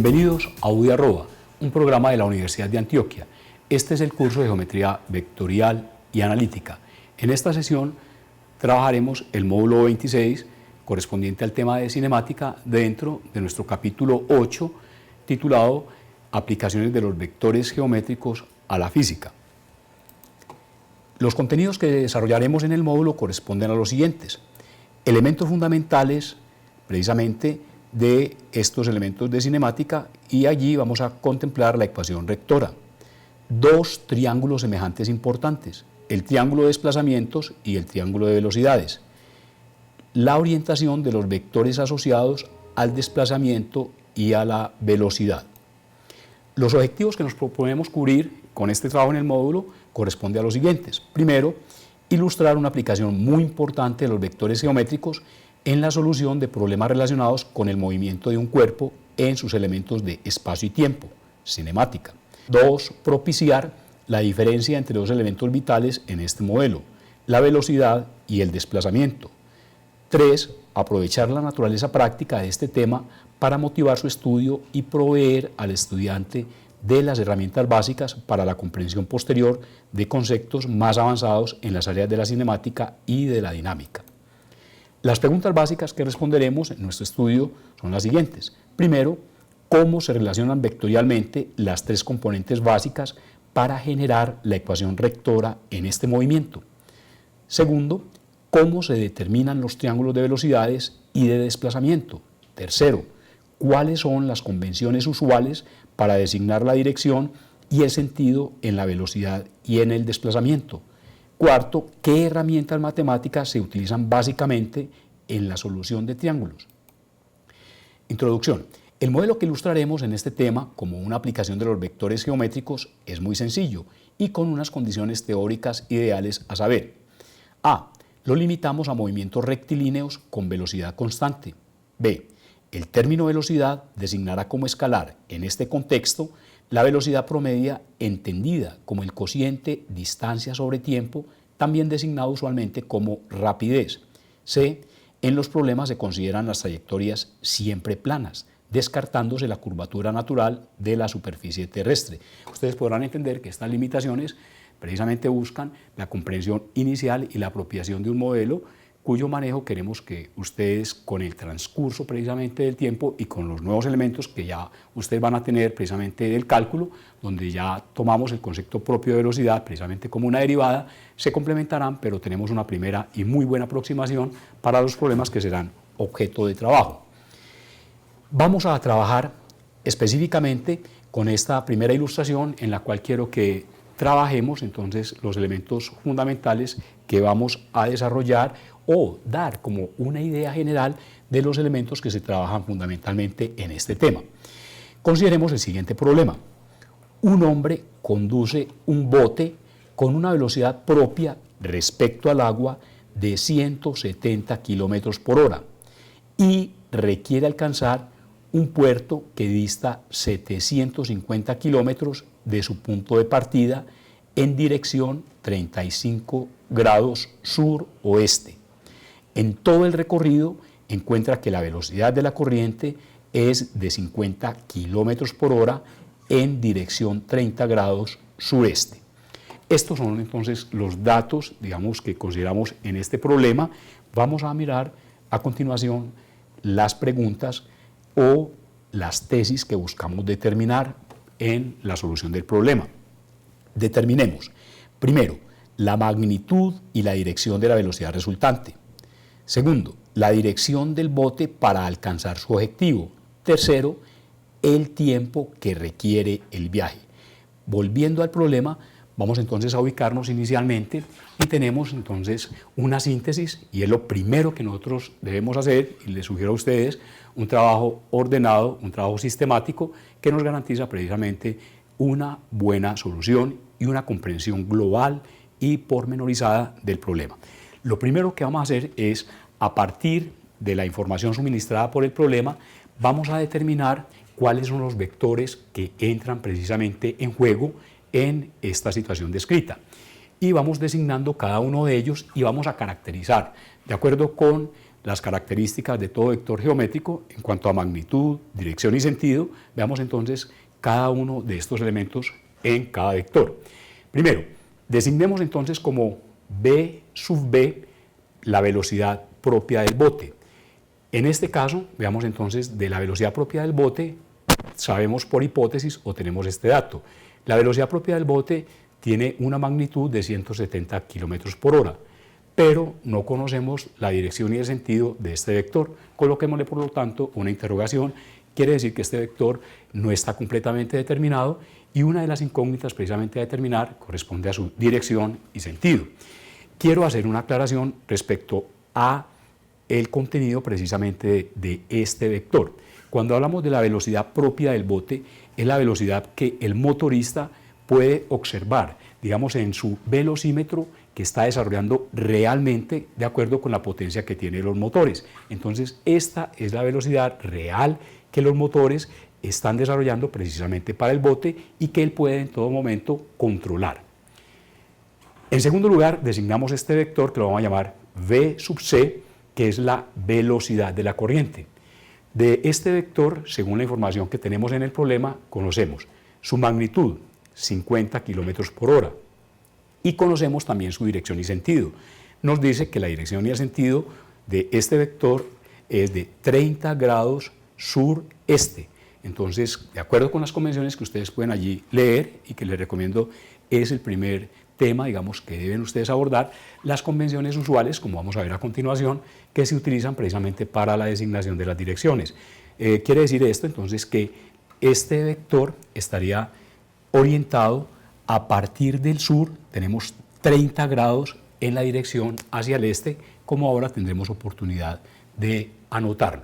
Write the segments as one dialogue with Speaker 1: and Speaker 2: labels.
Speaker 1: Bienvenidos a UDI Arroba, un programa de la Universidad de Antioquia. Este es el curso de Geometría Vectorial y Analítica. En esta sesión trabajaremos el módulo 26, correspondiente al tema de cinemática, dentro de nuestro capítulo 8, titulado Aplicaciones de los vectores geométricos a la física. Los contenidos que desarrollaremos en el módulo corresponden a los siguientes: elementos fundamentales, precisamente, de estos elementos de cinemática, y allí vamos a contemplar la ecuación rectora. Dos triángulos semejantes importantes: el triángulo de desplazamientos y el triángulo de velocidades. La orientación de los vectores asociados al desplazamiento y a la velocidad. Los objetivos que nos proponemos cubrir con este trabajo en el módulo corresponden a los siguientes. Primero, ilustrar una aplicación muy importante de los vectores geométricos en la solución de problemas relacionados con el movimiento de un cuerpo en sus elementos de espacio y tiempo, cinemática. Dos, propiciar la diferencia entre dos elementos vitales en este modelo, la velocidad y el desplazamiento. Tres, aprovechar la naturaleza práctica de este tema para motivar su estudio y proveer al estudiante de las herramientas básicas para la comprensión posterior de conceptos más avanzados en las áreas de la cinemática y de la dinámica. Las preguntas básicas que responderemos en nuestro estudio son las siguientes. Primero, ¿cómo se relacionan vectorialmente las tres componentes básicas para generar la ecuación rectora en este movimiento? Segundo, ¿cómo se determinan los triángulos de velocidades y de desplazamiento? Tercero, ¿cuáles son las convenciones usuales para designar la dirección y el sentido en la velocidad y en el desplazamiento? Cuarto, ¿qué herramientas matemáticas se utilizan básicamente en la solución de triángulos? Introducción. El modelo que ilustraremos en este tema como una aplicación de los vectores geométricos es muy sencillo y con unas condiciones teóricas ideales, a saber: A. Lo limitamos a movimientos rectilíneos con velocidad constante. B. El término velocidad designará como escalar, en este contexto, la velocidad promedia entendida como el cociente distancia sobre tiempo, también designado usualmente como rapidez. C. En los problemas se consideran las trayectorias siempre planas, descartándose la curvatura natural de la superficie terrestre. Ustedes podrán entender que estas limitaciones precisamente buscan la comprensión inicial y la apropiación de un modelo cuyo manejo queremos que ustedes, con el transcurso precisamente del tiempo y con los nuevos elementos que ya ustedes van a tener precisamente del cálculo, donde ya tomamos el concepto propio de velocidad precisamente como una derivada, se complementarán, pero tenemos una primera y muy buena aproximación para los problemas que serán objeto de trabajo. Vamos a trabajar específicamente con esta primera ilustración, en la cual quiero que trabajemos entonces los elementos fundamentales que vamos a desarrollar o dar como una idea general de los elementos que se trabajan fundamentalmente en este tema. Consideremos el siguiente problema. Un hombre conduce un bote con una velocidad propia respecto al agua de 170 kilómetros por hora y requiere alcanzar un puerto que dista 750 kilómetros de su punto de partida en dirección 35 grados sur-oeste. En todo el recorrido encuentra que la velocidad de la corriente es de 50 kilómetros por hora en dirección 30 grados sureste. Estos son entonces los datos, digamos, que consideramos en este problema. Vamos a mirar a continuación las preguntas o las tesis que buscamos determinar en la solución del problema. Determinemos, primero, la magnitud y la dirección de la velocidad resultante. Segundo, la dirección del bote para alcanzar su objetivo. Tercero, el tiempo que requiere el viaje. Volviendo al problema, vamos entonces a ubicarnos inicialmente y tenemos entonces una síntesis, y es lo primero que nosotros debemos hacer, y les sugiero a ustedes un trabajo ordenado, un trabajo sistemático que nos garantiza precisamente una buena solución y una comprensión global y pormenorizada del problema. Lo primero que vamos a hacer es, a partir de la información suministrada por el problema, vamos a determinar cuáles son los vectores que entran precisamente en juego en esta situación descrita. Y vamos designando cada uno de ellos y vamos a caracterizar, de acuerdo con las características de todo vector geométrico en cuanto a magnitud, dirección y sentido. Veamos entonces cada uno de estos elementos en cada vector. Primero, designemos entonces como v sub b la velocidad propia del bote. En este caso, veamos entonces de la velocidad propia del bote, sabemos por hipótesis o tenemos este dato. La velocidad propia del bote tiene una magnitud de 170 km por hora, pero no conocemos la dirección y el sentido de este vector. Coloquémosle, por lo tanto, una interrogación. Quiere decir que este vector no está completamente determinado y una de las incógnitas precisamente a determinar corresponde a su dirección y sentido. Quiero hacer una aclaración respecto a el contenido precisamente de este vector. Cuando hablamos de la velocidad propia del bote, es la velocidad que el motorista puede observar, digamos, en su velocímetro que está desarrollando realmente de acuerdo con la potencia que tienen los motores. Entonces, esta es la velocidad real que los motores están desarrollando precisamente para el bote y que él puede en todo momento controlar. En segundo lugar, designamos este vector que lo vamos a llamar v sub c, que es la velocidad de la corriente. De este vector, según la información que tenemos en el problema, conocemos su magnitud, 50 km por hora, y conocemos también su dirección y sentido. Nos dice que la dirección y el sentido de este vector es de 30 grados sureste. Entonces, de acuerdo con las convenciones que ustedes pueden allí leer y que les recomiendo, es el primer tema, digamos, que deben ustedes abordar, las convenciones usuales, como vamos a ver a continuación, que se utilizan precisamente para la designación de las direcciones. Quiere decir esto, entonces, que este vector estaría orientado a partir del sur, tenemos 30 grados en la dirección hacia el este, como ahora tendremos oportunidad de anotarlo.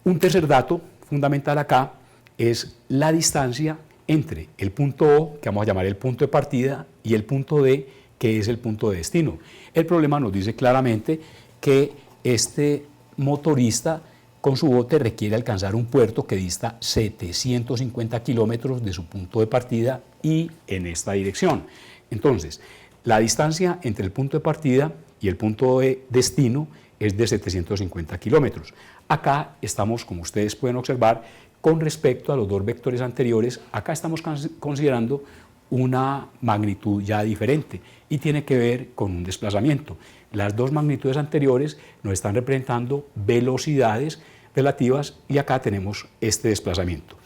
Speaker 1: Un tercer dato fundamental acá es la distancia entre el punto O, que vamos a llamar el punto de partida, y el punto D, que es el punto de destino. El problema nos dice claramente que este motorista con su bote requiere alcanzar un puerto que dista 750 kilómetros de su punto de partida y en esta dirección. Entonces, la distancia entre el punto de partida y el punto de destino es de 750 kilómetros. Acá estamos, como ustedes pueden observar, con respecto a los dos vectores anteriores, acá estamos considerando una magnitud ya diferente y tiene que ver con un desplazamiento. Las dos magnitudes anteriores nos están representando velocidades relativas y acá tenemos este desplazamiento.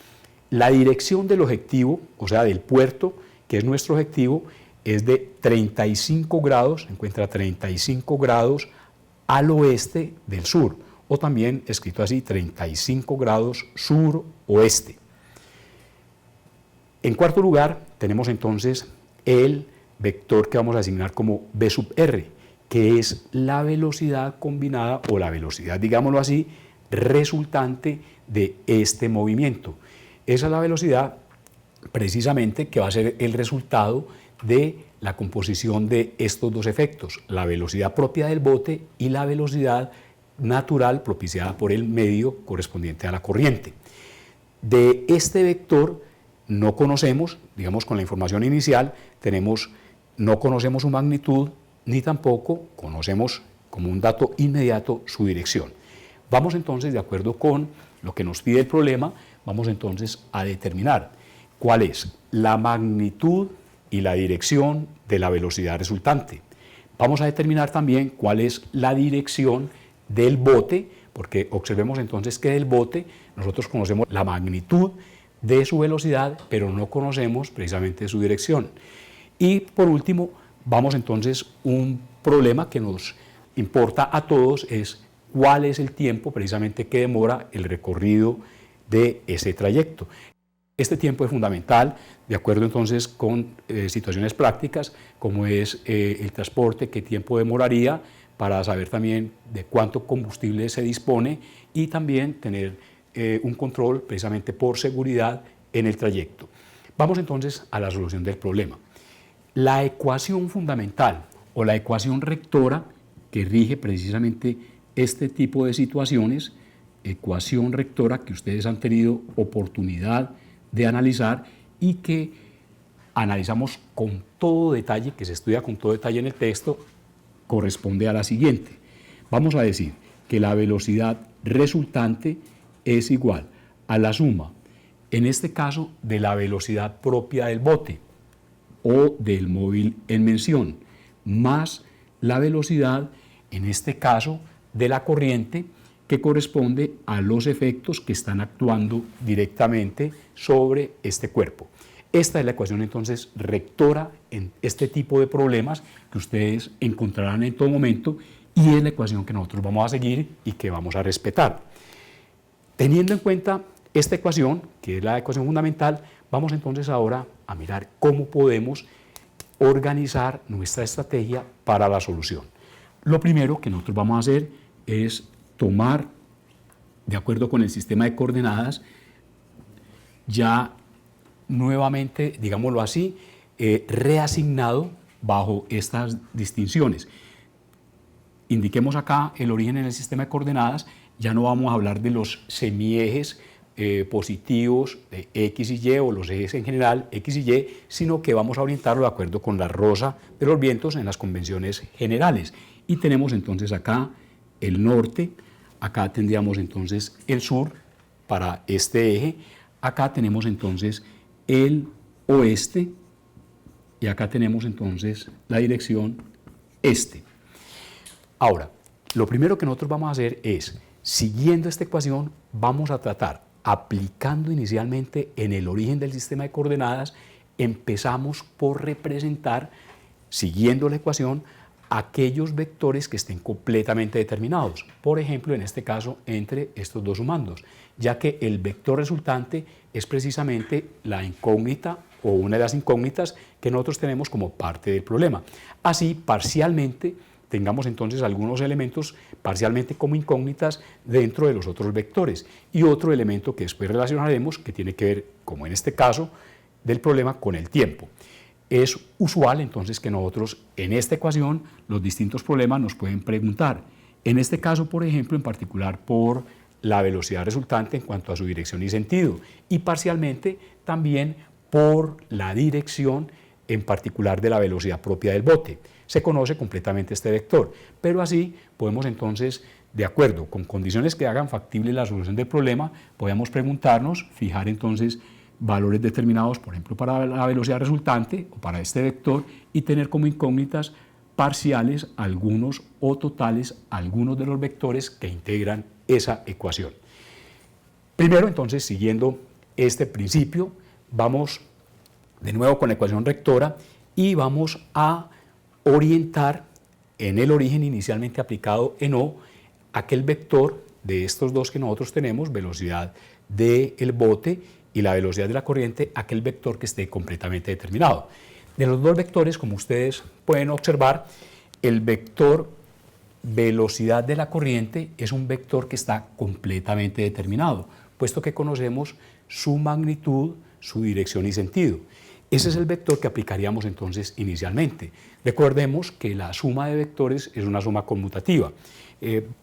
Speaker 1: La dirección del objetivo, o sea, del puerto, que es nuestro objetivo, es de 35 grados, se encuentra 35 grados al oeste del sur, o también escrito así, 35 grados sur-oeste. En cuarto lugar, tenemos entonces el vector que vamos a asignar como v sub r, que es la velocidad combinada, o la velocidad, digámoslo así, resultante de este movimiento. Esa es la velocidad precisamente que va a ser el resultado de la composición de estos dos efectos, la velocidad propia del bote y la velocidad natural propiciada por el medio correspondiente a la corriente. De este vector no conocemos, digamos con la información inicial, no conocemos su magnitud, ni tampoco conocemos como un dato inmediato su dirección. Vamos entonces, de acuerdo con lo que nos pide el problema, vamos entonces a determinar cuál es la magnitud y la dirección de la velocidad resultante. Vamos a determinar también cuál es la dirección del bote, porque observemos entonces que del bote nosotros conocemos la magnitud de su velocidad, pero no conocemos precisamente su dirección. Y por último, vamos entonces un problema que nos importa a todos es cuál es el tiempo precisamente que demora el recorrido de ese trayecto. Este tiempo es fundamental, de acuerdo entonces con situaciones prácticas, como es el transporte, qué tiempo demoraría, para saber también de cuánto combustible se dispone y también tener un control precisamente por seguridad en el trayecto. Vamos entonces a la solución del problema. La ecuación fundamental o la ecuación rectora que rige precisamente este tipo de situaciones, ecuación rectora que ustedes han tenido oportunidad de analizar y que analizamos con todo detalle, que se estudia con todo detalle en el texto, corresponde a la siguiente. Vamos a decir que la velocidad resultante es igual a la suma, en este caso, de la velocidad propia del bote o del móvil en mención, más la velocidad, en este caso, de la corriente, que corresponde a los efectos que están actuando directamente sobre este cuerpo. Esta es la ecuación entonces rectora en este tipo de problemas que ustedes encontrarán en todo momento y es la ecuación que nosotros vamos a seguir y que vamos a respetar. Teniendo en cuenta esta ecuación, que es la ecuación fundamental, vamos entonces ahora a mirar cómo podemos organizar nuestra estrategia para la solución. Lo primero que nosotros vamos a hacer es tomar, de acuerdo con el sistema de coordenadas, ya nuevamente, digámoslo así, reasignado bajo estas distinciones. Indiquemos acá el origen en el sistema de coordenadas, ya no vamos a hablar de los semiejes positivos de X y Y o los ejes en general X y Y, sino que vamos a orientarlo de acuerdo con la rosa de los vientos en las convenciones generales. Y tenemos entonces acá el norte, acá tendríamos entonces el sur para este eje, acá tenemos entonces el oeste y acá tenemos entonces la dirección este. Ahora, lo primero que nosotros vamos a hacer es, siguiendo esta ecuación, vamos a tratar, aplicando inicialmente en el origen del sistema de coordenadas, empezamos por representar, siguiendo la ecuación, aquellos vectores que estén completamente determinados. Por ejemplo, en este caso, entre estos dos sumandos, ya que el vector resultante es precisamente la incógnita o una de las incógnitas que nosotros tenemos como parte del problema. Así, parcialmente, tengamos entonces algunos elementos parcialmente como incógnitas dentro de los otros vectores y otro elemento que después relacionaremos que tiene que ver, como en este caso, del problema con el tiempo. Es usual entonces que nosotros en esta ecuación los distintos problemas nos pueden preguntar. En este caso, por ejemplo, en particular por la velocidad resultante en cuanto a su dirección y sentido y parcialmente también por la dirección en particular de la velocidad propia del bote. Se conoce completamente este vector, pero así podemos entonces, de acuerdo con condiciones que hagan factible la solución del problema, podemos preguntarnos, fijar entonces valores determinados, por ejemplo, para la velocidad resultante o para este vector y tener como incógnitas parciales algunos o totales algunos de los vectores que integran esa ecuación. Primero, entonces, siguiendo este principio, vamos de nuevo con la ecuación rectora y vamos a orientar en el origen inicialmente aplicado en O aquel vector de estos dos que nosotros tenemos, velocidad del bote y la velocidad de la corriente, aquel vector que esté completamente determinado. De los dos vectores, como ustedes pueden observar, el vector velocidad de la corriente es un vector que está completamente determinado, puesto que conocemos su magnitud, su dirección y sentido. Ese es el vector que aplicaríamos entonces inicialmente. Recordemos que la suma de vectores es una suma conmutativa.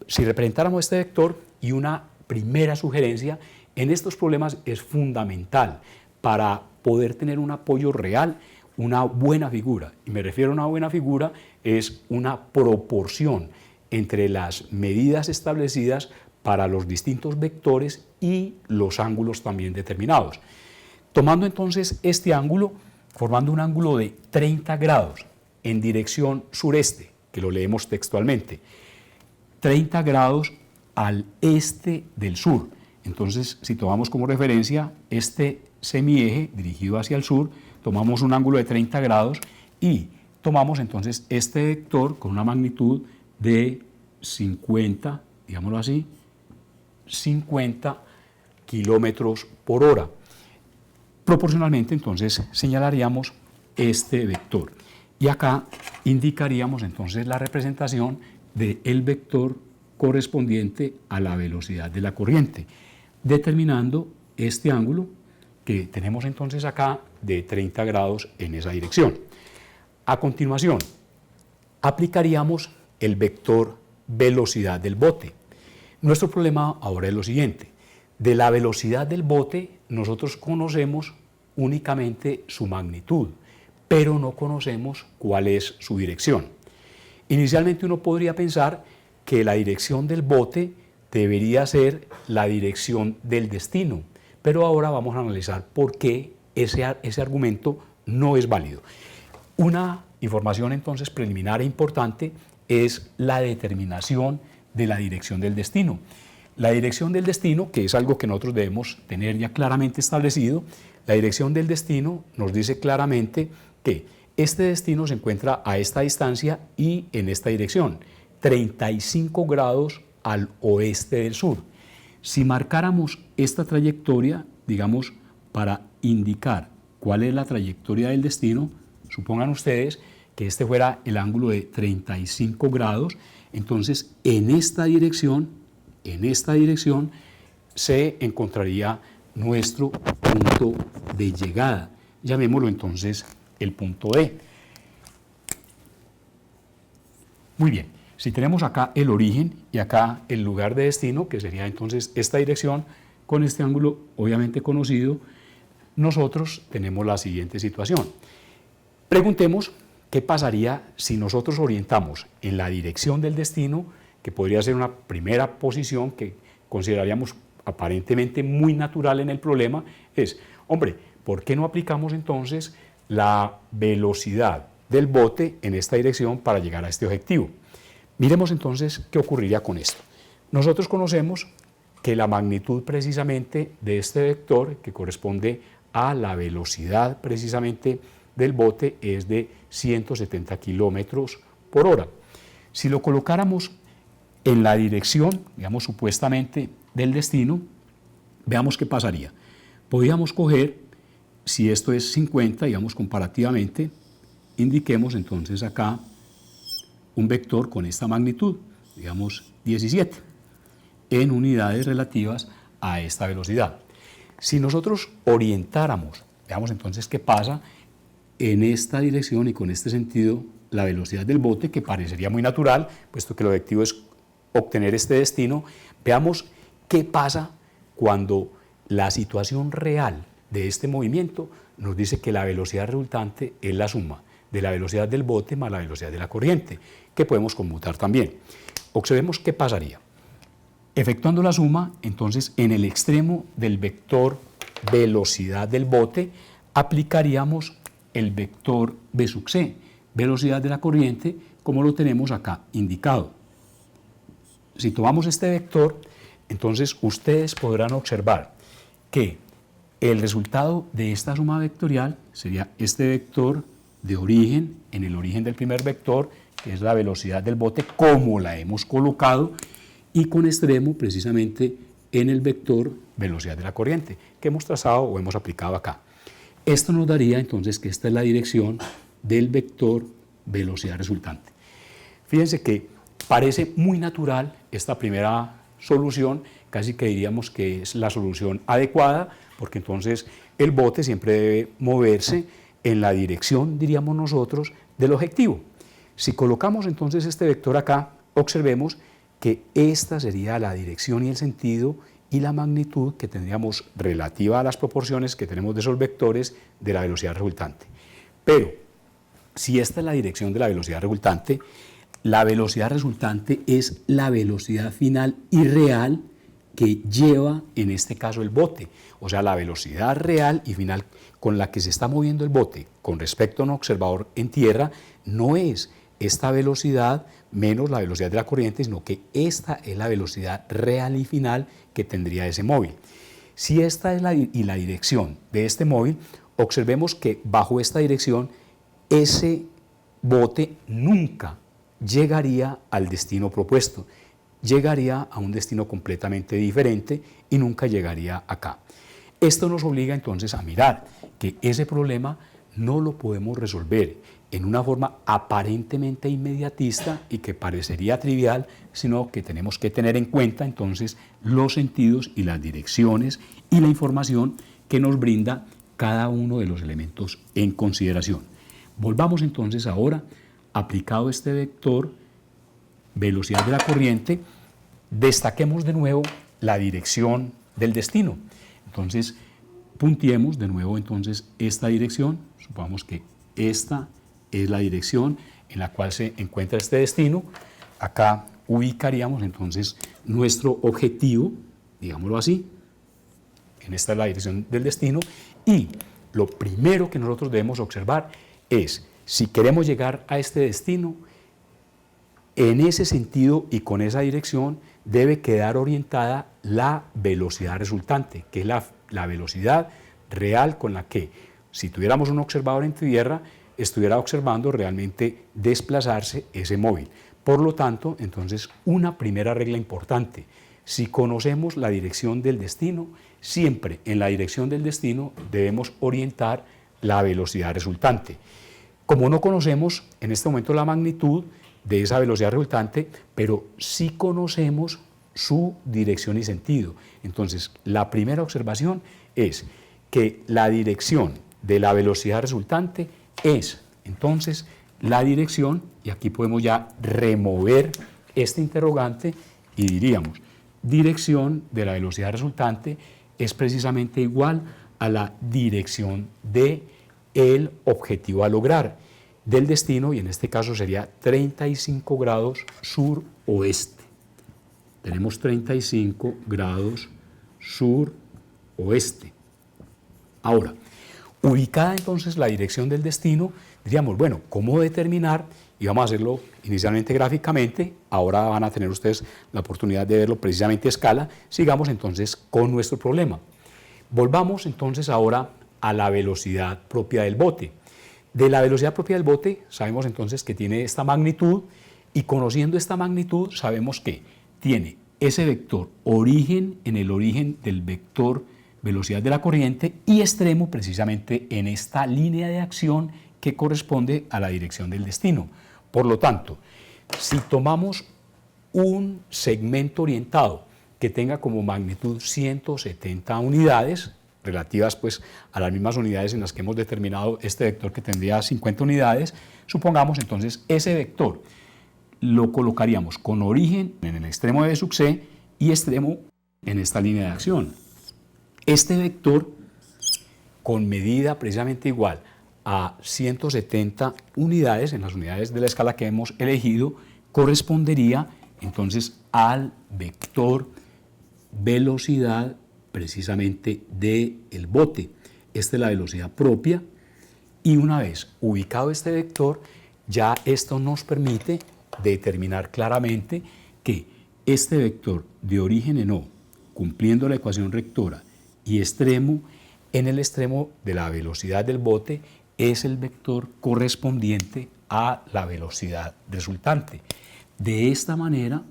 Speaker 1: Si representáramos este vector, y una primera sugerencia, en estos problemas es fundamental para poder tener un apoyo real, una buena figura. Y me refiero a una buena figura, es una proporción entre las medidas establecidas para los distintos vectores y los ángulos también determinados. Tomando entonces este ángulo, formando un ángulo de 30 grados en dirección sureste, que lo leemos textualmente, 30 grados al este del sur. Entonces, si tomamos como referencia este semieje dirigido hacia el sur, tomamos un ángulo de 30 grados y tomamos entonces este vector con una magnitud de 50, digámoslo así, 50 kilómetros por hora. Proporcionalmente, entonces, señalaríamos este vector. Y acá indicaríamos entonces la representación del vector correspondiente a la velocidad de la corriente, determinando este ángulo que tenemos entonces acá de 30 grados en esa dirección. A continuación, aplicaríamos el vector velocidad del bote. Nuestro problema ahora es lo siguiente. De la velocidad del bote nosotros conocemos únicamente su magnitud, pero no conocemos cuál es su dirección. Inicialmente uno podría pensar que la dirección del bote debería ser la dirección del destino. Pero ahora vamos a analizar por qué ese argumento no es válido. Una información entonces preliminar e importante es la determinación de la dirección del destino. La dirección del destino, que es algo que nosotros debemos tener ya claramente establecido, la dirección del destino nos dice claramente que este destino se encuentra a esta distancia y en esta dirección, 35 grados al oeste del sur. Si marcáramos esta trayectoria, digamos, para indicar cuál es la trayectoria del destino, supongan ustedes que este fuera el ángulo de 35 grados, entonces en esta dirección se encontraría nuestro punto de llegada. Llamémoslo entonces el punto D. Muy bien, si tenemos acá el origen y acá el lugar de destino, que sería entonces esta dirección, con este ángulo obviamente conocido, nosotros tenemos la siguiente situación. Preguntemos qué pasaría si nosotros orientamos en la dirección del destino, que podría ser una primera posición que consideraríamos aparentemente muy natural en el problema, es, hombre, ¿por qué no aplicamos entonces la velocidad del bote en esta dirección para llegar a este objetivo? Miremos entonces qué ocurriría con esto. Nosotros conocemos que la magnitud precisamente de este vector, que corresponde a la velocidad precisamente del bote, es de 170 kilómetros por hora. Si lo colocáramos en la dirección, digamos, supuestamente del destino, veamos qué pasaría. Podríamos coger, si esto es 50, digamos, comparativamente, indiquemos entonces acá un vector con esta magnitud, digamos 17, en unidades relativas a esta velocidad. Si nosotros orientáramos, veamos entonces qué pasa en esta dirección y con este sentido, la velocidad del bote, que parecería muy natural, puesto que el objetivo es obtener este destino, veamos qué pasa cuando la situación real de este movimiento nos dice que la velocidad resultante es la suma de la velocidad del bote más la velocidad de la corriente, que podemos conmutar también. Observemos qué pasaría. Efectuando la suma, entonces, en el extremo del vector velocidad del bote, aplicaríamos el vector V sub c, velocidad de la corriente, como lo tenemos acá indicado. Si tomamos este vector, entonces ustedes podrán observar que el resultado de esta suma vectorial sería este vector de origen, en el origen del primer vector, que es la velocidad del bote como la hemos colocado, y con extremo precisamente en el vector velocidad de la corriente, que hemos trazado o hemos aplicado acá. Esto nos daría entonces que esta es la dirección del vector velocidad resultante. Fíjense que parece muy natural esta primera solución, casi que diríamos que es la solución adecuada, porque entonces el bote siempre debe moverse en la dirección, diríamos nosotros, del objetivo. Si colocamos entonces este vector acá, observemos que esta sería la dirección y el sentido y la magnitud que tendríamos relativa a las proporciones que tenemos de esos vectores de la velocidad resultante. Pero, si esta es la dirección de la velocidad resultante es la velocidad final y real que lleva en este caso el bote, o sea, la velocidad real y final con la que se está moviendo el bote con respecto a un observador en tierra no es esta velocidad menos la velocidad de la corriente, sino que esta es la velocidad real y final que tendría ese móvil. Si esta es la dirección de este móvil, observemos que bajo esta dirección ese bote nunca llegaría al destino propuesto, llegaría a un destino completamente diferente y nunca llegaría acá. Esto nos obliga entonces a mirar que ese problema no lo podemos resolver en una forma aparentemente inmediatista y que parecería trivial, sino que tenemos que tener en cuenta entonces los sentidos y las direcciones y la información que nos brinda cada uno de los elementos en consideración. Volvamos entonces ahora, aplicado este vector, velocidad de la corriente, destaquemos de nuevo la dirección del destino. Entonces, punteemos de nuevo entonces esta dirección, supongamos que esta es la dirección en la cual se encuentra este destino. Acá ubicaríamos entonces nuestro objetivo, digámoslo así, en esta es la dirección del destino, y lo primero que nosotros debemos observar es, si queremos llegar a este destino, en ese sentido y con esa dirección debe quedar orientada la velocidad resultante, que es la velocidad real con la que, si tuviéramos un observador en tierra, estuviera observando realmente desplazarse ese móvil. Por lo tanto, entonces, una primera regla importante: si conocemos la dirección del destino, siempre en la dirección del destino debemos orientar la velocidad resultante. Como no conocemos en este momento la magnitud de esa velocidad resultante, pero sí conocemos su dirección y sentido. Entonces, la primera observación es que la dirección de la velocidad resultante es, entonces, la dirección, y aquí podemos ya remover este interrogante y diríamos, dirección de la velocidad resultante es precisamente igual a la dirección del objetivo a lograr, del destino, y en este caso sería 35 grados sur-oeste. Tenemos 35 grados sur-oeste. Ahora, ubicada entonces la dirección del destino, diríamos, bueno, ¿cómo determinar? Y vamos a hacerlo inicialmente gráficamente, ahora van a tener ustedes la oportunidad de verlo precisamente a escala. Sigamos entonces con nuestro problema. Volvamos entonces ahora a la velocidad propia del bote. De la velocidad propia del bote sabemos entonces que tiene esta magnitud, y conociendo esta magnitud sabemos que tiene ese vector origen en el origen del vector velocidad de la corriente y extremo precisamente en esta línea de acción que corresponde a la dirección del destino. Por lo tanto, si tomamos un segmento orientado que tenga como magnitud 170 unidades, relativas pues a las mismas unidades en las que hemos determinado este vector que tendría 50 unidades, supongamos entonces ese vector lo colocaríamos con origen en el extremo de B sub C y extremo en esta línea de acción. Este vector, con medida precisamente igual a 170 unidades, en las unidades de la escala que hemos elegido, correspondería entonces al vector velocidad precisamente del bote. Esta es la velocidad propia, y una vez ubicado este vector, ya esto nos permite determinar claramente que este vector de origen en O, cumpliendo la ecuación rectora, y extremo, en el extremo de la velocidad del bote, es el vector correspondiente a la velocidad resultante. De esta manera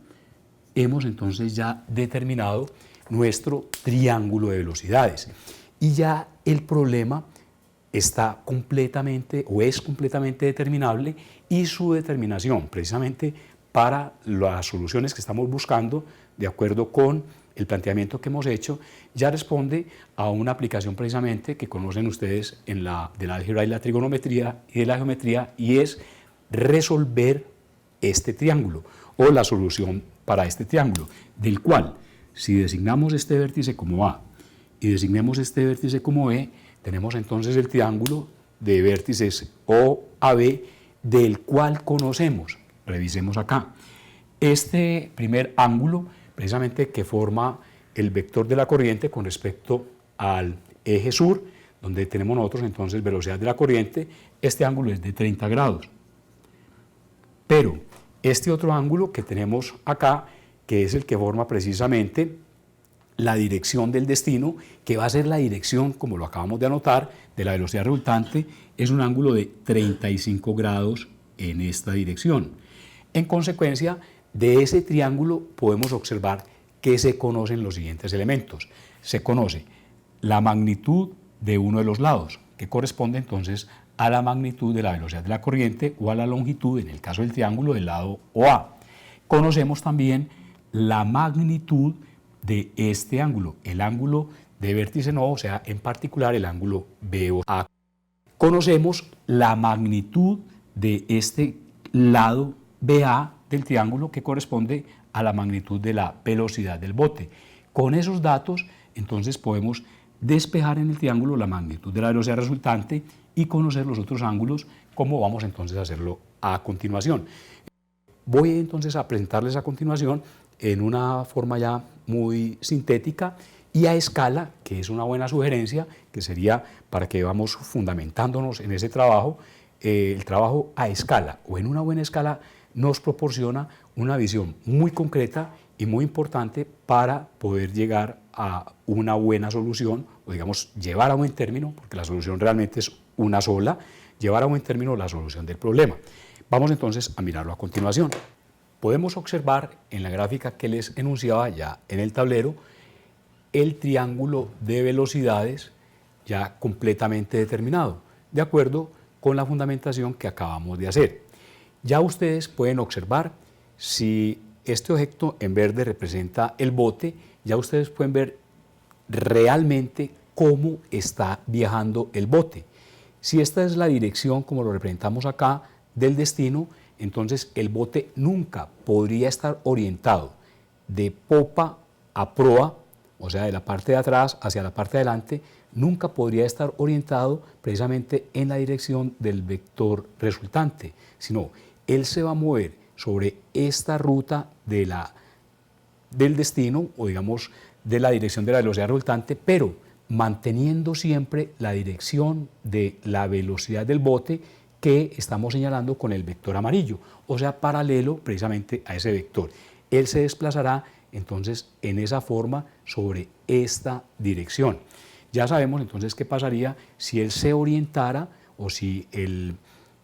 Speaker 1: hemos entonces ya determinado nuestro triángulo de velocidades, y ya el problema está completamente o es completamente determinable, y su determinación precisamente para las soluciones que estamos buscando de acuerdo con el planteamiento que hemos hecho ya responde a una aplicación precisamente que conocen ustedes de la álgebra y la trigonometría y de la geometría, y es resolver este triángulo o la solución para este triángulo, del cual, si designamos este vértice como A y designemos este vértice como B, tenemos entonces el triángulo de vértices OAB, del cual conocemos. Revisemos acá. Este primer ángulo, precisamente que forma el vector de la corriente con respecto al eje sur, donde tenemos nosotros entonces velocidad de la corriente, este ángulo es de 30 grados. Pero este otro ángulo que tenemos acá, que es el que forma precisamente la dirección del destino, que va a ser la dirección, como lo acabamos de anotar, de la velocidad resultante, es un ángulo de 35 grados en esta dirección. En consecuencia, de ese triángulo podemos observar que se conocen los siguientes elementos. Se conoce la magnitud de uno de los lados, que corresponde entonces a la magnitud de la velocidad de la corriente o a la longitud, en el caso del triángulo, del lado OA. Conocemos también la magnitud de este ángulo, el ángulo de vértice en O, o sea, en particular el ángulo BOA. Conocemos la magnitud de este lado BA del triángulo, que corresponde a la magnitud de la velocidad del bote. Con esos datos, entonces podemos despejar en el triángulo la magnitud de la velocidad resultante y conocer los otros ángulos, como vamos entonces a hacerlo a continuación. Voy entonces a presentarles a continuación en una forma ya muy sintética y a escala, que es una buena sugerencia, que sería para que vamos fundamentándonos en ese trabajo. El trabajo a escala o en una buena escala nos proporciona una visión muy concreta y muy importante para poder llegar a una buena solución, o digamos, llevar a buen término, porque la solución realmente es una sola, llevar a buen término la solución del problema. Vamos entonces a mirarlo a continuación. Podemos observar en la gráfica que les enunciaba ya en el tablero el triángulo de velocidades ya completamente determinado, de acuerdo con la fundamentación que acabamos de hacer. Ya ustedes pueden observar si este objeto en verde representa el bote, ya ustedes pueden ver realmente cómo está viajando el bote. Si esta es la dirección, como lo representamos acá, del destino, entonces el bote nunca podría estar orientado de popa a proa, o sea, de la parte de atrás hacia la parte de adelante, nunca podría estar orientado precisamente en la dirección del vector resultante, sino él se va a mover sobre esta ruta del destino, o digamos de la dirección de la velocidad resultante, pero manteniendo siempre la dirección de la velocidad del bote que estamos señalando con el vector amarillo, o sea, paralelo precisamente a ese vector. Él se desplazará entonces en esa forma sobre esta dirección. Ya sabemos entonces qué pasaría si él se orientara o si el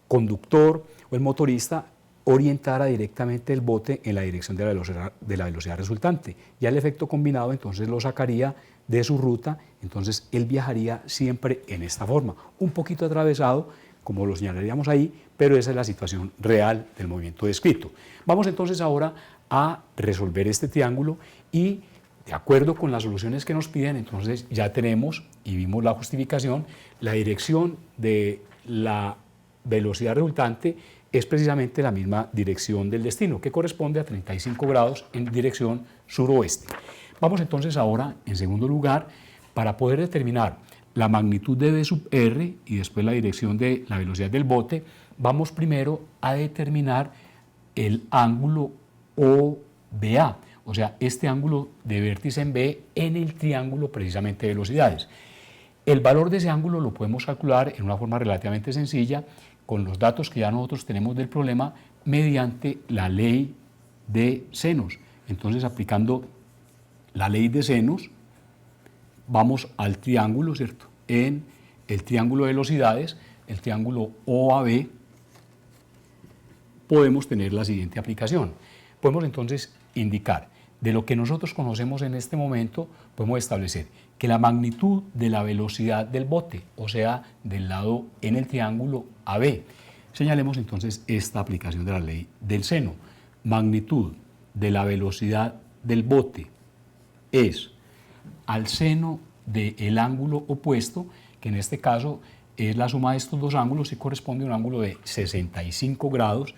Speaker 1: conductor o el motorista orientara directamente el bote en la dirección de la velocidad resultante. Ya el efecto combinado entonces lo sacaría de su ruta, entonces él viajaría siempre en esta forma, un poquito atravesado, como lo señalaríamos ahí, pero esa es la situación real del movimiento descrito. Vamos entonces ahora a resolver este triángulo y de acuerdo con las soluciones que nos piden, entonces ya tenemos, y vimos la justificación, la dirección de la velocidad resultante es precisamente la misma dirección del destino, que corresponde a 35 grados en dirección suroeste. Vamos entonces ahora, en segundo lugar, para poder determinar la magnitud de V sub R y después la dirección de la velocidad del bote, vamos primero a determinar el ángulo OBA, o sea, este ángulo de vértice en B en el triángulo precisamente de velocidades. El valor de ese ángulo lo podemos calcular en una forma relativamente sencilla con los datos que ya nosotros tenemos del problema mediante la ley de senos. Entonces, aplicando la ley de senos, vamos al triángulo, ¿cierto? En el triángulo de velocidades, el triángulo OAB, podemos tener la siguiente aplicación. Podemos entonces indicar de lo que nosotros conocemos en este momento, podemos establecer que la magnitud de la velocidad del bote, o sea, del lado en el triángulo AB, señalemos entonces esta aplicación de la ley del seno. Magnitud de la velocidad del bote es al seno del ángulo opuesto, que en este caso es la suma de estos dos ángulos y corresponde a un ángulo de 65 grados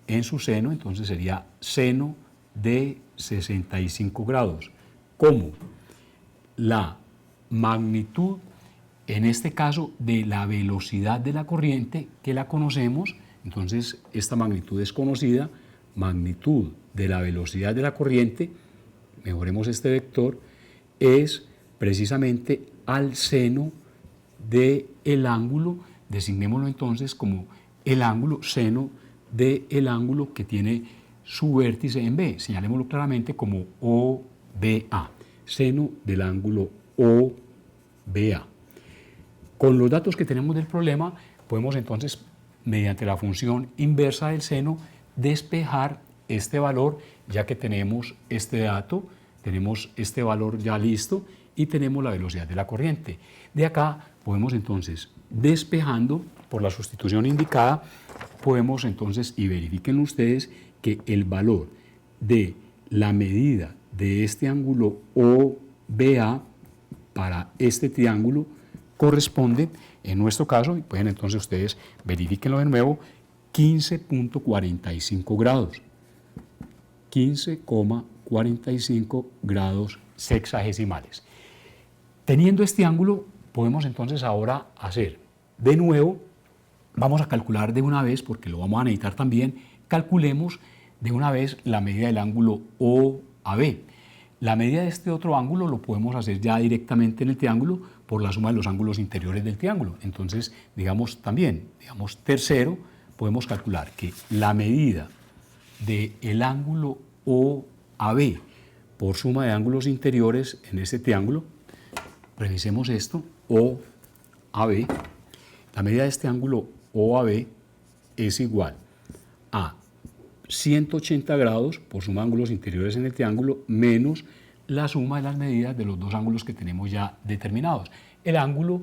Speaker 1: en su seno, entonces sería seno de 65 grados, como la magnitud, en este caso, de la velocidad de la corriente, que la conocemos, entonces esta magnitud es conocida, magnitud de la velocidad de la corriente, mejoremos este vector, es precisamente al seno del ángulo, designémoslo entonces como el ángulo seno del ángulo que tiene su vértice en B, señalémoslo claramente como OBA, seno del ángulo OBA. Con los datos que tenemos del problema, podemos entonces, mediante la función inversa del seno, despejar este valor, ya que tenemos este dato, tenemos este valor ya listo y tenemos la velocidad de la corriente. De acá podemos entonces, despejando por la sustitución indicada, podemos entonces, y verifiquen ustedes, que el valor de la medida de este ángulo OBA para este triángulo corresponde, en nuestro caso, y pueden entonces ustedes verifíquenlo de nuevo, 15.45 grados. 15,45 grados sexagesimales. Teniendo este ángulo, podemos entonces ahora hacer de nuevo, vamos a calcular de una vez, porque lo vamos a necesitar también, calculemos de una vez la medida del ángulo OAB. La medida de este otro ángulo lo podemos hacer ya directamente en el triángulo por la suma de los ángulos interiores del triángulo. Entonces, digamos tercero, podemos calcular que la medida del ángulo OAB por suma de ángulos interiores en este triángulo, revisemos esto, OAB, la medida de este ángulo OAB es igual a 180 grados por suma de ángulos interiores en el triángulo menos la suma de las medidas de los dos ángulos que tenemos ya determinados. El ángulo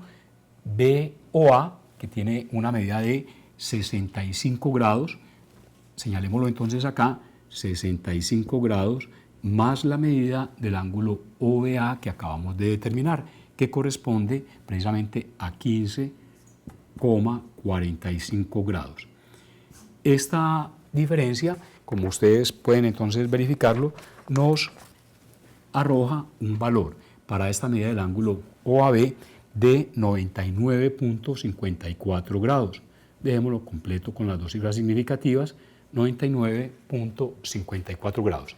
Speaker 1: BOA, que tiene una medida de 65 grados, señalémoslo entonces acá, 65 grados más la medida del ángulo OBA que acabamos de determinar, que corresponde precisamente a 15,45 grados. Esta diferencia, como ustedes pueden entonces verificarlo, nos arroja un valor para esta medida del ángulo OAB de 99,54 grados. Dejémoslo completo con las dos cifras significativas, 99,54 grados.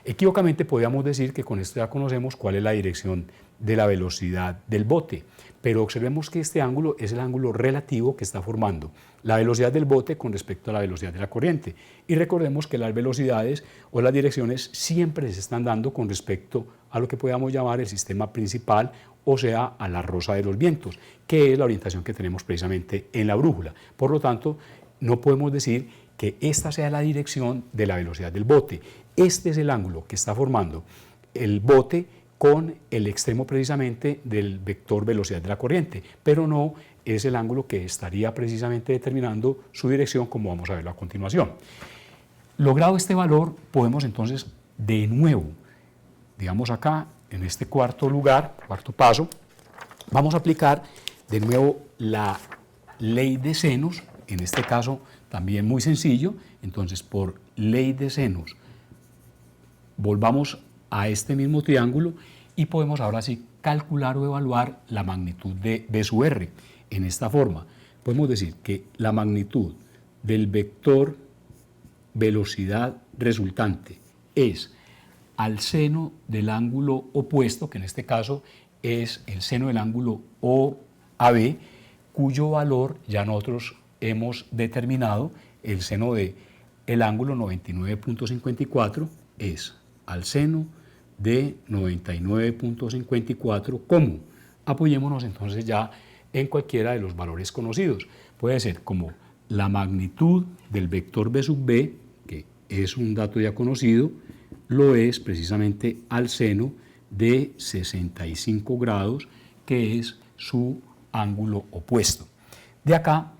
Speaker 1: Equívocamente podríamos decir que con esto ya conocemos cuál es la dirección de la velocidad del bote, pero observemos que este ángulo es el ángulo relativo que está formando la velocidad del bote con respecto a la velocidad de la corriente. Y recordemos que las velocidades o las direcciones siempre se están dando con respecto a lo que podamos llamar el sistema principal, o sea, a la rosa de los vientos, que es la orientación que tenemos precisamente en la brújula. Por lo tanto, no podemos decir que esta sea la dirección de la velocidad del bote. Este es el ángulo que está formando el bote con el extremo precisamente del vector velocidad de la corriente, pero no es el ángulo que estaría precisamente determinando su dirección, como vamos a verlo a continuación. Logrado este valor, podemos entonces de nuevo, digamos acá, en este cuarto paso, vamos a aplicar de nuevo la ley de senos, en este caso también muy sencillo. Entonces, por ley de senos, volvamos a este mismo triángulo y podemos ahora sí calcular o evaluar la magnitud de B sub R. En esta forma, podemos decir que la magnitud del vector velocidad resultante es al seno del ángulo opuesto, que en este caso es el seno del ángulo OAB, cuyo valor ya nosotros hemos determinado. El seno del ángulo 99,54 es al seno de 99,54. ¿Cómo? Apoyémonos entonces ya en cualquiera de los valores conocidos. Puede ser como la magnitud del vector B sub B, que es un dato ya conocido, lo es precisamente al seno de 65 grados, que es su ángulo opuesto. De acá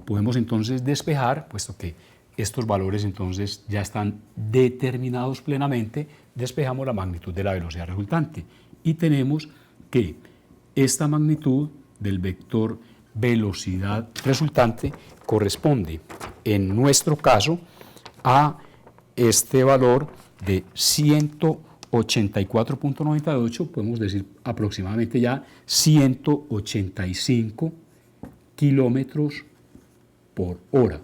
Speaker 1: podemos entonces despejar, puesto que estos valores entonces ya están determinados plenamente, despejamos la magnitud de la velocidad resultante y tenemos que esta magnitud del vector velocidad resultante corresponde en nuestro caso a este valor de 184,98, podemos decir aproximadamente ya 185 kilómetros por hora.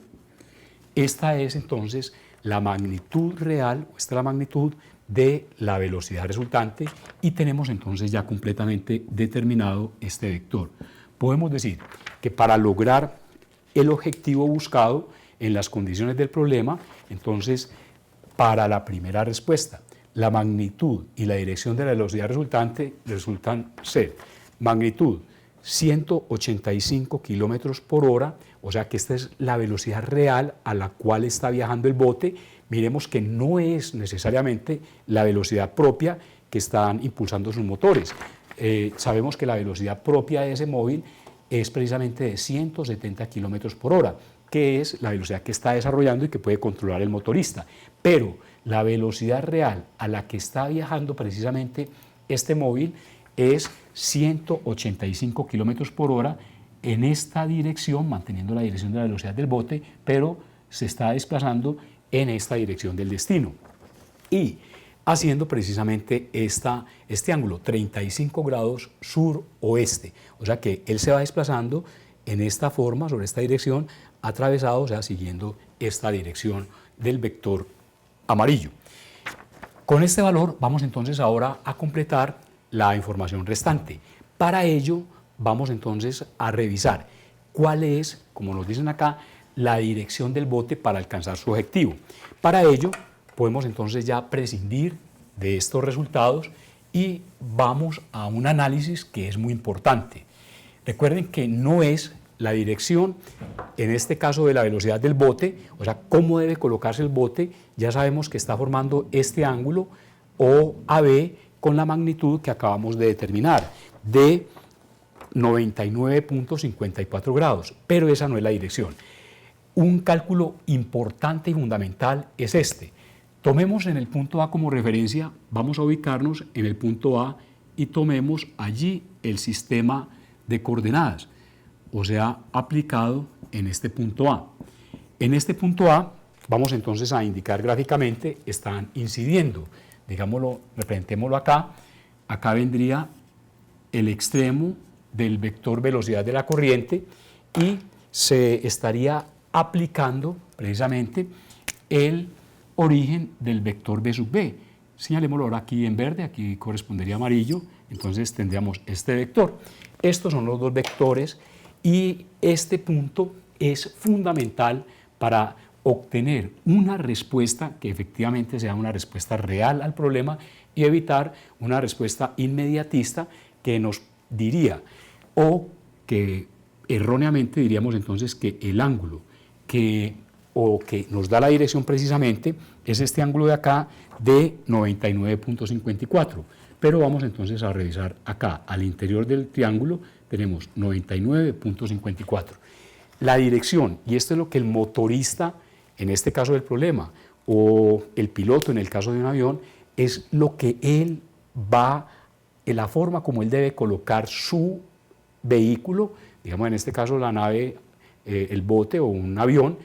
Speaker 1: Esta es entonces la magnitud real, esta es la magnitud de la velocidad resultante y tenemos entonces ya completamente determinado este vector. Podemos decir que para lograr el objetivo buscado en las condiciones del problema, entonces para la primera respuesta, la magnitud y la dirección de la velocidad resultante resultan ser magnitud 185 kilómetros por hora, o sea que esta es la velocidad real a la cual está viajando el bote. Miremos que no es necesariamente la velocidad propia que están impulsando sus motores. Sabemos que la velocidad propia de ese móvil es precisamente de 170 kilómetros por hora, que es la velocidad que está desarrollando y que puede controlar el motorista. Pero la velocidad real a la que está viajando precisamente este móvil es 185 kilómetros por hora en esta dirección, manteniendo la dirección de la velocidad del bote, pero se está desplazando en esta dirección del destino y haciendo precisamente este ángulo 35 grados sur-oeste. O sea que él se va desplazando en esta forma, sobre esta dirección, atravesado, o sea, siguiendo esta dirección del vector amarillo. Con este valor vamos entonces ahora a completar la información restante. Para ello vamos entonces a revisar cuál es, como nos dicen acá, la dirección del bote para alcanzar su objetivo. Para ello podemos entonces ya prescindir de estos resultados y vamos a un análisis que es muy importante. Recuerden que no es la dirección, en este caso de la velocidad del bote, o sea, cómo debe colocarse el bote, ya sabemos que está formando este ángulo OAB con la magnitud que acabamos de determinar, de 99.54 grados, pero esa no es la dirección. Un cálculo importante y fundamental es este. Tomemos en el punto A como referencia, vamos a ubicarnos en el punto A y tomemos allí el sistema de coordenadas, o sea, aplicado en este punto A. En este punto A vamos entonces a indicar gráficamente, están incidiendo, digámoslo, representémoslo acá, acá vendría el extremo del vector velocidad de la corriente y se estaría aplicando precisamente el origen del vector B sub B. Señalémoslo ahora aquí en verde, aquí correspondería amarillo, entonces tendríamos este vector. Estos son los dos vectores y este punto es fundamental para obtener una respuesta que efectivamente sea una respuesta real al problema y evitar una respuesta inmediatista que nos diría o que erróneamente diríamos entonces que el ángulo que nos da la dirección precisamente es este ángulo de acá de 99.54. Pero vamos entonces a revisar acá, al interior del triángulo tenemos 99.54. La dirección, y esto es lo que el motorista, en este caso del problema, o el piloto en el caso de un avión, es lo que él va, en la forma como él debe colocar su vehículo, digamos en este caso la nave, el bote o un avión,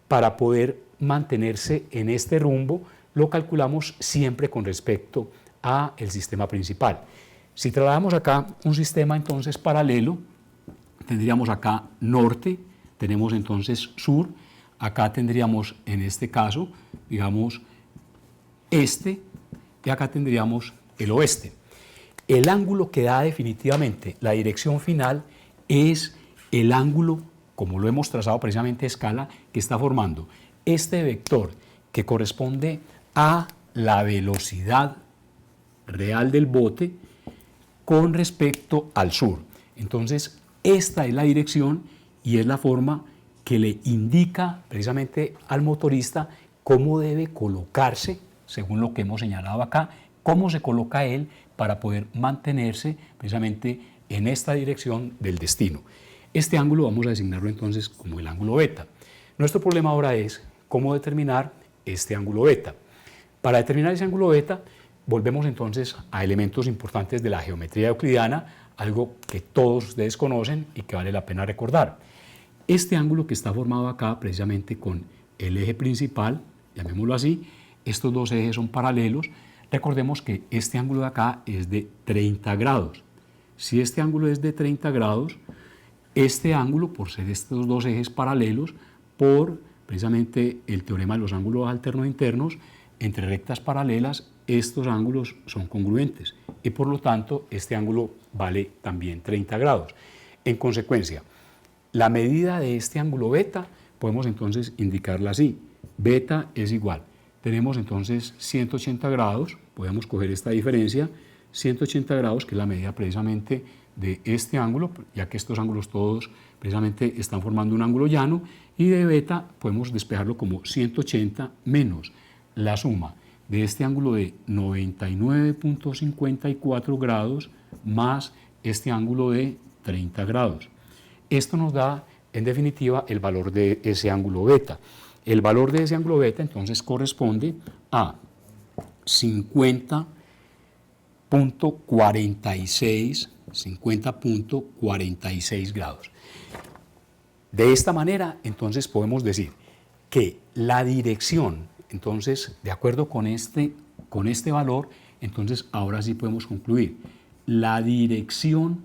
Speaker 1: para poder mantenerse en este rumbo, lo calculamos siempre con respecto a el sistema principal. Si trasladamos acá un sistema entonces paralelo, tendríamos acá norte, tenemos entonces sur, acá tendríamos en este caso, digamos, este, y acá tendríamos el oeste. El ángulo que da definitivamente la dirección final es el ángulo, como lo hemos trazado precisamente a escala, que está formando este vector que corresponde a la velocidad real del bote con respecto al sur. Entonces, esta es la dirección y es la forma que le indica precisamente al motorista cómo debe colocarse, según lo que hemos señalado acá, cómo se coloca él para poder mantenerse precisamente en esta dirección del destino. Este ángulo vamos a designarlo entonces como el ángulo beta. Nuestro problema ahora es cómo determinar este ángulo beta. Para determinar ese ángulo beta, volvemos entonces a elementos importantes de la geometría euclidiana, algo que todos ustedes conocen y que vale la pena recordar. Este ángulo que está formado acá precisamente con el eje principal, llamémoslo así, estos dos ejes son paralelos. Recordemos que este ángulo de acá es de 30 grados. Si este ángulo es de 30 grados, este ángulo, por ser estos dos ejes paralelos, por precisamente el teorema de los ángulos alternos internos, entre rectas paralelas, estos ángulos son congruentes y por lo tanto este ángulo vale también 30 grados. En consecuencia, la medida de este ángulo beta podemos entonces indicarla así. Beta es igual. Tenemos entonces 180 grados, podemos coger esta diferencia, 180 grados, que es la medida precisamente de este ángulo, ya que estos ángulos todos precisamente están formando un ángulo llano, y de beta podemos despejarlo como 180 menos la suma de este ángulo de 99.54 grados más este ángulo de 30 grados. Esto nos da, en definitiva, el valor de ese ángulo beta. El valor de ese ángulo beta entonces corresponde a 50.46 grados. De esta manera, entonces, podemos decir que la dirección, entonces, de acuerdo con este valor, entonces, ahora sí podemos concluir. La dirección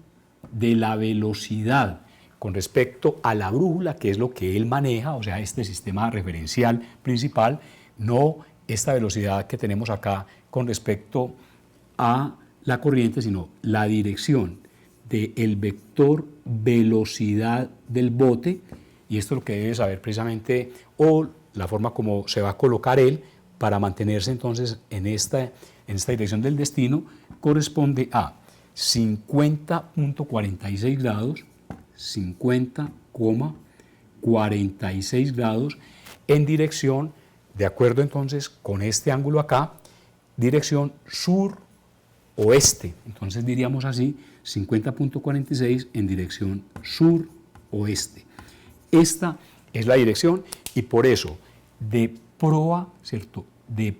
Speaker 1: de la velocidad con respecto a la brújula, que es lo que él maneja, o sea, este sistema referencial principal, no esta velocidad que tenemos acá con respecto a la corriente, sino la dirección del vector velocidad del bote, y esto es lo que debe saber precisamente, o la forma como se va a colocar él para mantenerse entonces en esta dirección del destino, corresponde a 50.46 grados, 50,46 grados en dirección, de acuerdo entonces con este ángulo acá, dirección sur-oeste. Entonces diríamos así, 50.46 en dirección sur-oeste. Esta es la dirección y por eso de proa, ¿cierto? De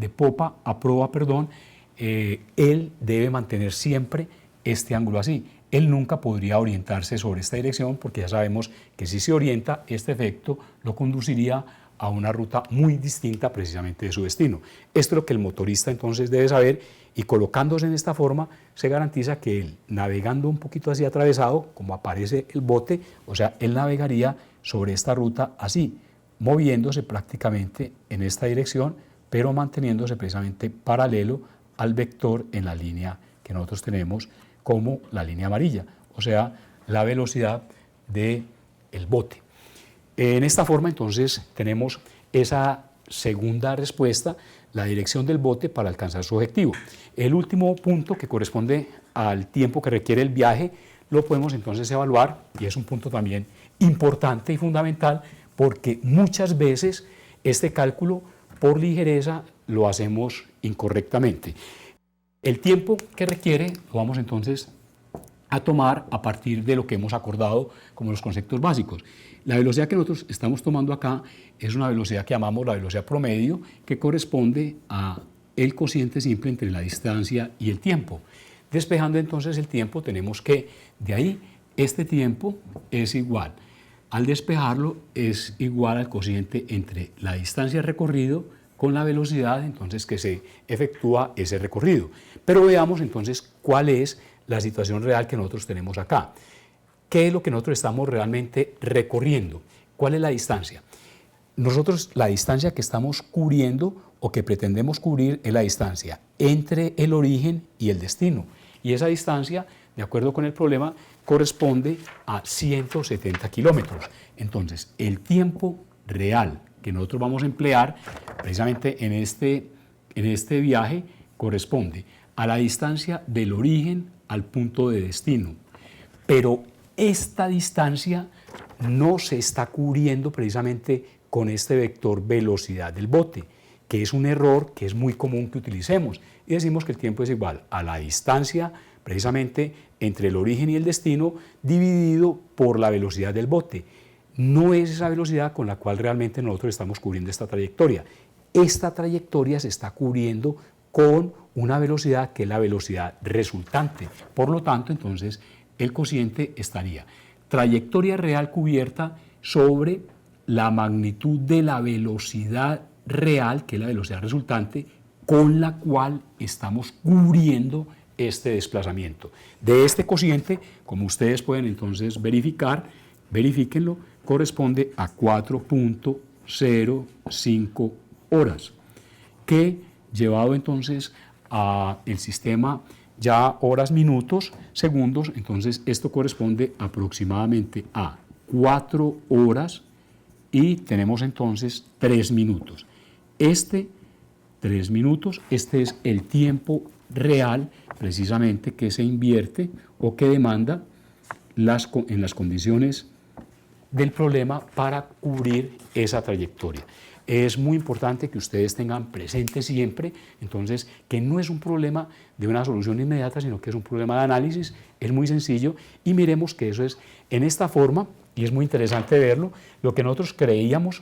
Speaker 1: popa a proa, perdón, él debe mantener siempre este ángulo así. Él nunca podría orientarse sobre esta dirección porque ya sabemos que si se orienta, este efecto lo conduciría a una ruta muy distinta precisamente de su destino. Esto es lo que el motorista entonces debe saber y colocándose en esta forma se garantiza que él, navegando un poquito así atravesado, como aparece el bote, o sea, él navegaría sobre esta ruta así, moviéndose prácticamente en esta dirección, pero manteniéndose precisamente paralelo al vector en la línea que nosotros tenemos como la línea amarilla, o sea, la velocidad del bote. En esta forma, entonces, tenemos esa segunda respuesta, la dirección del bote para alcanzar su objetivo. El último punto, que corresponde al tiempo que requiere el viaje, lo podemos entonces evaluar, y es un punto también importante y fundamental, porque muchas veces este cálculo, por ligereza, lo hacemos incorrectamente. El tiempo que requiere lo vamos entonces a tomar a partir de lo que hemos acordado como los conceptos básicos. La velocidad que nosotros estamos tomando acá es una velocidad que llamamos la velocidad promedio, que corresponde a el cociente simple entre la distancia y el tiempo. Despejando entonces el tiempo, tenemos que de ahí este tiempo es igual, al despejarlo es igual al cociente entre la distancia recorrido con la velocidad entonces que se efectúa ese recorrido. Pero veamos entonces cuál es la situación real que nosotros tenemos acá. ¿Qué es lo que nosotros estamos realmente recorriendo? ¿Cuál es la distancia? Nosotros la distancia que estamos cubriendo o que pretendemos cubrir es la distancia entre el origen y el destino. Y esa distancia, de acuerdo con el problema, corresponde a 170 kilómetros. Entonces, el tiempo real que nosotros vamos a emplear precisamente en este viaje corresponde a la distancia del origen al punto de destino. Pero esta distancia no se está cubriendo precisamente con este vector velocidad del bote, que es un error que es muy común que utilicemos. Y decimos que el tiempo es igual a la distancia precisamente entre el origen y el destino dividido por la velocidad del bote. No es esa velocidad con la cual realmente nosotros estamos cubriendo esta trayectoria. Esta trayectoria se está cubriendo con una velocidad que es la velocidad resultante. Por lo tanto, entonces, el cociente estaría trayectoria real cubierta sobre la magnitud de la velocidad real, que es la velocidad resultante, con la cual estamos cubriendo este desplazamiento. De este cociente, como ustedes pueden entonces verificar, verifíquenlo, corresponde a 4.05 horas, que llevado entonces a el sistema ya horas, minutos, segundos, entonces esto corresponde aproximadamente a 4 horas y tenemos entonces 3 minutos. 3 minutos, este es el tiempo real precisamente que se invierte o que demanda en las condiciones del problema para cubrir esa trayectoria. Es muy importante que ustedes tengan presente siempre, entonces, que no es un problema de una solución inmediata, sino que es un problema de análisis, es muy sencillo, y miremos que eso es en esta forma, y es muy interesante verlo, lo que nosotros creíamos,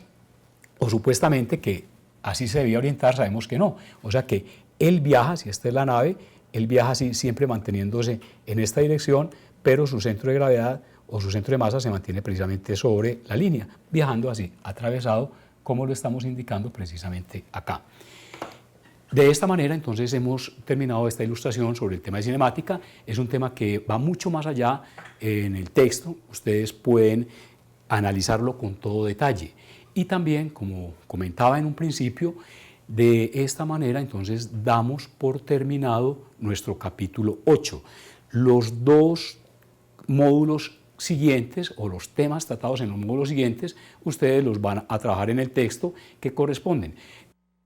Speaker 1: o supuestamente que así se debía orientar, sabemos que no, o sea que él viaja, si esta es la nave, él viaja así siempre manteniéndose en esta dirección, pero su centro de gravedad o su centro de masa se mantiene precisamente sobre la línea, viajando así, atravesado, como lo estamos indicando precisamente acá. De esta manera, entonces, hemos terminado esta ilustración sobre el tema de cinemática. Es un tema que va mucho más allá en el texto. Ustedes pueden analizarlo con todo detalle. Y también, como comentaba en un principio, de esta manera entonces damos por terminado nuestro capítulo 8. Los dos módulos siguientes o los temas tratados en los módulos siguientes, ustedes los van a trabajar en el texto que corresponden.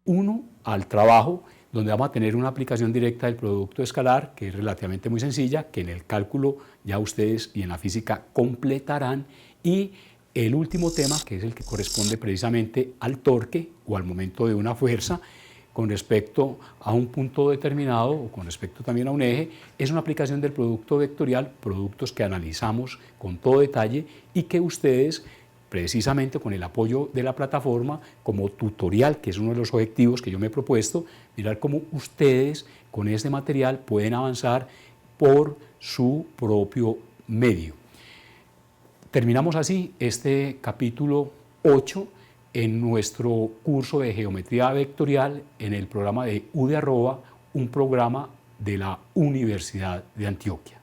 Speaker 1: Uno, al trabajo, donde vamos a tener una aplicación directa del producto escalar, que es relativamente muy sencilla, que en el cálculo ya ustedes y en la física completarán, y el último tema, que es el que corresponde precisamente al torque o al momento de una fuerza, con respecto a un punto determinado o con respecto también a un eje, es una aplicación del producto vectorial, productos que analizamos con todo detalle y que ustedes, precisamente con el apoyo de la plataforma, como tutorial, que es uno de los objetivos que yo me he propuesto, mirar cómo ustedes con este material pueden avanzar por su propio medio. Terminamos así este capítulo 8 en nuestro curso de geometría vectorial en el programa de U de Arroba, un programa de la Universidad de Antioquia.